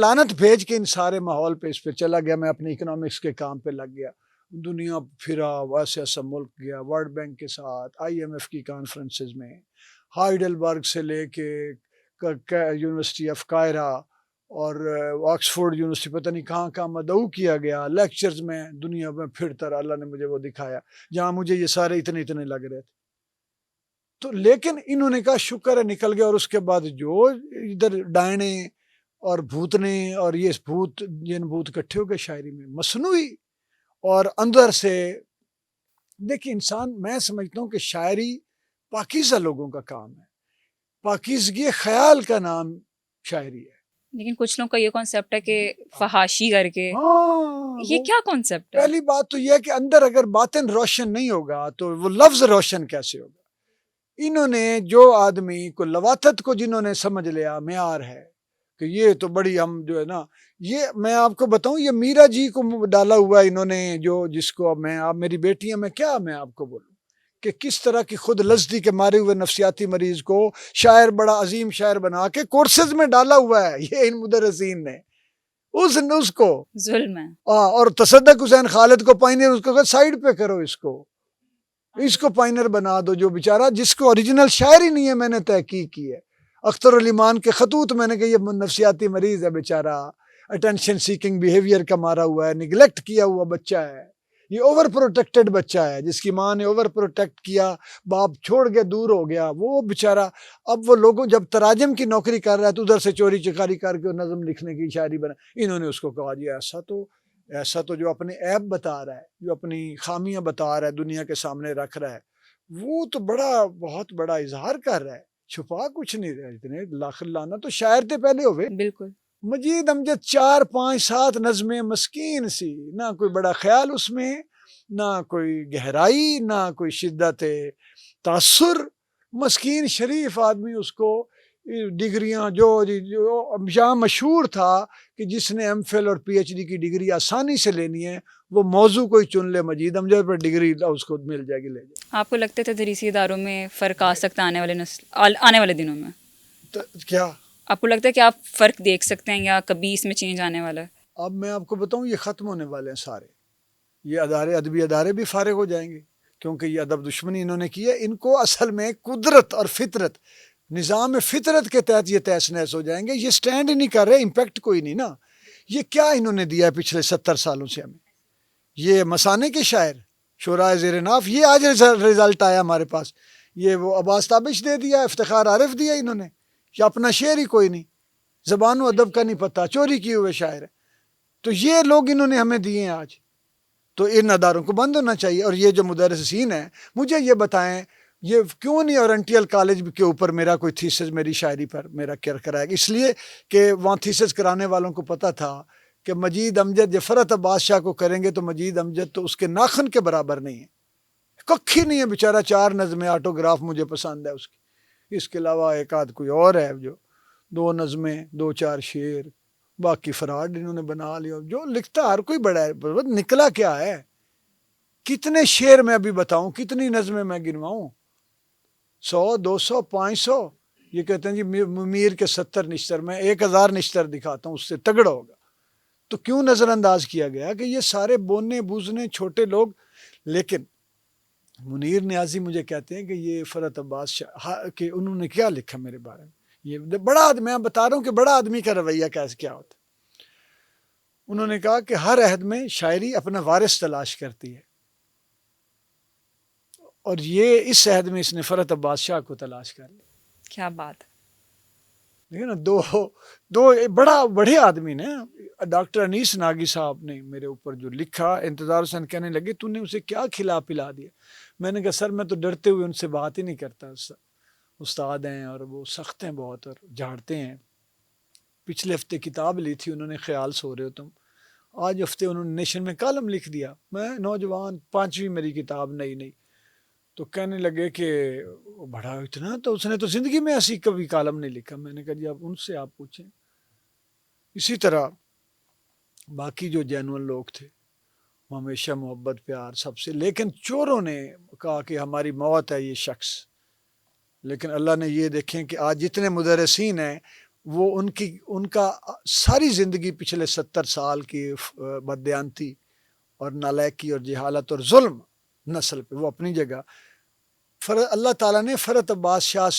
لعنت بھیج کے ان سارے ماحول پہ اس پہ چلا گیا. میں اپنے اکنامکس کے کام پہ لگ گیا, دنیا پھرا, ویسے ایسا ملک گیا, ورلڈ بینک کے ساتھ, IMF کی کانفرنسز میں, ہائیڈلبرگ سے لے کے یونیورسٹی آف قاہرہ اور آکسفورڈ یونیورسٹی, پتہ نہیں کہاں کہاں مدعو کیا گیا, لیکچرز میں دنیا میں پھرتا رہا. اللہ نے مجھے وہ دکھایا جہاں مجھے یہ سارے اتنے اتنے لگ رہے تھے. تو لیکن انہوں نے کہا شکر ہے نکل گیا. اور اس کے بعد جو ادھر ڈائنے اور بھوتنے اور یہ بھوت جن بھوت اکٹھے ہو گئے شاعری میں مصنوعی اور اندر سے. دیکھیں انسان, میں سمجھتا ہوں کہ شاعری پاکیزہ لوگوں کا کام ہے, پاکیزگی خیال کا نام شاعری ہے. لیکن کچھ لوگوں کا یہ کانسیپٹ ہے کہ فحاشی کر کے, یہ کیا کانسیپٹ ہے؟ پہلی بات تو یہ ہے کہ اندر اگر باطن روشن نہیں ہوگا تو وہ لفظ روشن کیسے ہوگا. انہوں نے جو آدمی کو لواطت کو جنہوں نے سمجھ لیا معیار ہے کہ یہ تو بڑی ہم جو ہے نا, یہ میں آپ کو بتاؤں یہ میرا جی کو ڈالا ہوا ہے انہوں نے, جو جس کو میں آپ میری بیٹی ہے, میں آپ کو بولوں کہ کس طرح کی خود لذتی کے مارے ہوئے نفسیاتی مریض کو شاعر بڑا عظیم شاعر بنا کے کورسز میں ڈالا ہوا ہے یہ ان مدرسین نے. اس کو ظلم ہے. اور تصدق حسین خالد کو پائنر, اس کو سائیڈ پہ کرو, اس کو پائنر بنا دو, جو بیچارہ جس کو اوریجنل شاعر ہی نہیں ہے. میں نے تحقیق کی ہے, اختر علی مان کے خطوط میں نے کہ یہ نفسیاتی مریض ہے بیچارہ, اٹینشن سیکنگ بیہیویئر کا مارا ہوا ہے, نگلیکٹ کیا ہوا بچہ ہے, یہ اوور پروٹیکٹڈ بچہ ہے جس کی ماں نے اوور پروٹیکٹ کیا, باپ چھوڑ کے دور ہو گیا وہ بیچارہ. اب وہ لوگوں جب تراجم کی نوکری کر رہا ہے تو ادھر سے چوری چکاری کر کے نظم لکھنے کی شاعری بنا. انہوں نے اس کو کہا جی ایسا تو جو اپنے عیب بتا رہا ہے, جو اپنی خامیاں بتا رہا ہے, دنیا کے سامنے رکھ رہا ہے, وہ تو بہت بڑا اظہار کر رہا ہے, چھپا کچھ نہیں رہا. اتنے لاکھ لانا تو شاعر تھے پہلے ہوئے. بالکل. مجید امجد 4 5 7 نظمیں مسکین سی, نہ کوئی بڑا خیال اس میں, نہ کوئی گہرائی, نہ کوئی شدت تاثر. مسکین شریف آدمی, اس کو ڈگریاں جو یہاں مشہور تھا کہ جس نے MPhil اور PhD کی ڈگری آسانی سے لینی ہے وہ موضوع کوئی چن لے, مجید امجد پر ڈگری اس کو مل جائے گی, لے جائے. آپ کو لگتے تھے تدریسی اداروں میں فرق آ سکتا آنے والے دنوں میں؟ کیا آپ کو لگتا ہے کہ آپ فرق دیکھ سکتے ہیں یا کبھی اس میں چینج آنے والا ہے؟ اب میں آپ کو بتاؤں یہ ختم ہونے والے ہیں سارے, یہ ادارے ادبی ادارے بھی فارغ ہو جائیں گے کیونکہ یہ ادب دشمنی انہوں نے کی ہے. ان کو اصل میں قدرت اور فطرت, نظام فطرت کے تحت یہ تہس نہس ہو جائیں گے. یہ سٹینڈ ہی نہیں کر رہے, امپیکٹ کوئی نہیں نا. یہ کیا انہوں نے دیا ہے پچھلے 70 سالوں سے ہمیں؟ یہ مسانے کے شاعر, شعراء زیر ناف, یہ آج رزلٹ آیا ہمارے پاس. یہ وہ عباس تابش دے دیا, افتخار عارف دیا انہوں نے, یا اپنا شعر ہی کوئی نہیں, زبان و ادب کا نہیں پتہ, چوری کیے ہوئے شاعر. تو یہ لوگ انہوں نے ہمیں دیے ہیں آج. تو ان اداروں کو بند ہونا چاہیے. اور یہ جو مدرسین ہیں, مجھے یہ بتائیں یہ کیوں نہیں اورینٹیل کالج کے اوپر میرا کوئی تھیسس میری شاعری پر میرا کیا کرائے گا؟ اس لیے کہ وہاں تھیسس کرانے والوں کو پتہ تھا کہ مجید امجد جفرت عباس شاہ کو کریں گے تو مجید امجد تو اس کے ناخن کے برابر نہیں ہے, ککھی نہیں ہے بیچارہ. 4 نظمیں آٹوگراف مجھے پسند ہے اس کی, اس کے علاوہ ایک آدھ کوئی اور ہے جو 2 نظمیں 2 4 شعر, باقی فراڈ انہوں نے بنا لیا. جو لکھتا ہر کوئی بڑا ہے, نکلا کیا ہے؟ کتنے شعر میں ابھی بتاؤں, کتنی نظمیں میں گنواؤں؟ 100 200 500. یہ کہتے ہیں جی میر کے 70 نشتر, میں 1000 نشتر دکھاتا ہوں, اس سے تگڑا ہوگا. تو کیوں نظر انداز کیا گیا کہ یہ سارے بونے بوزنے چھوٹے لوگ. لیکن منیر نیازی مجھے کہتے ہیں کہ یہ فرت عباس شاہ کہ انہوں نے کیا لکھا میرے بارے میں. یہ بڑا آدمی, میں بتا رہا ہوں کہ بڑا آدمی کا رویہ کیسے کیا ہوتا. انہوں نے کہا کہ ہر عہد میں شاعری اپنا وارث تلاش کرتی ہے, اور یہ اس عہد میں اس نے فرت عباس شاہ کو تلاش کر لیا. کیا بات. دیکھیں نا, دو بڑے آدمی نے. ڈاکٹر انیس ناگی صاحب نے میرے اوپر جو لکھا, انتظار حسین کہنے لگے تو نے اسے کیا کھلا پلا دیا. میں نے کہا سر میں تو ڈرتے ہوئے ان سے بات ہی نہیں کرتا, استاد ہیں اور وہ سخت ہیں بہت اور جھاڑتے ہیں. پچھلے ہفتے کتاب لی تھی انہوں نے, خیال سو رہے ہو تم. آج ہفتے انہوں نے نیشن میں کالم لکھ دیا. میں نوجوان, 5ویں میری کتاب نئی. تو کہنے لگے کہ بڑا اتنا, تو اس نے تو زندگی میں ایسی کبھی کالم نہیں لکھا. میں نے کہا جی اب ان سے آپ پوچھیں. اسی طرح باقی جو جینوئن لوگ تھے وہ ہمیشہ محبت پیار سب سے, لیکن چوروں نے کہا کہ ہماری موت ہے یہ شخص. لیکن اللہ نے یہ دیکھیں کہ آج جتنے مدرسین ہیں وہ ان کا ساری زندگی پچھلے 70 سال کی بددیانتی اور نالائکی اور جہالت اور ظلم نسل پہ، وہ اپنی جگہ۔ اللہ تعالیٰ نے فرحت عباس شاہ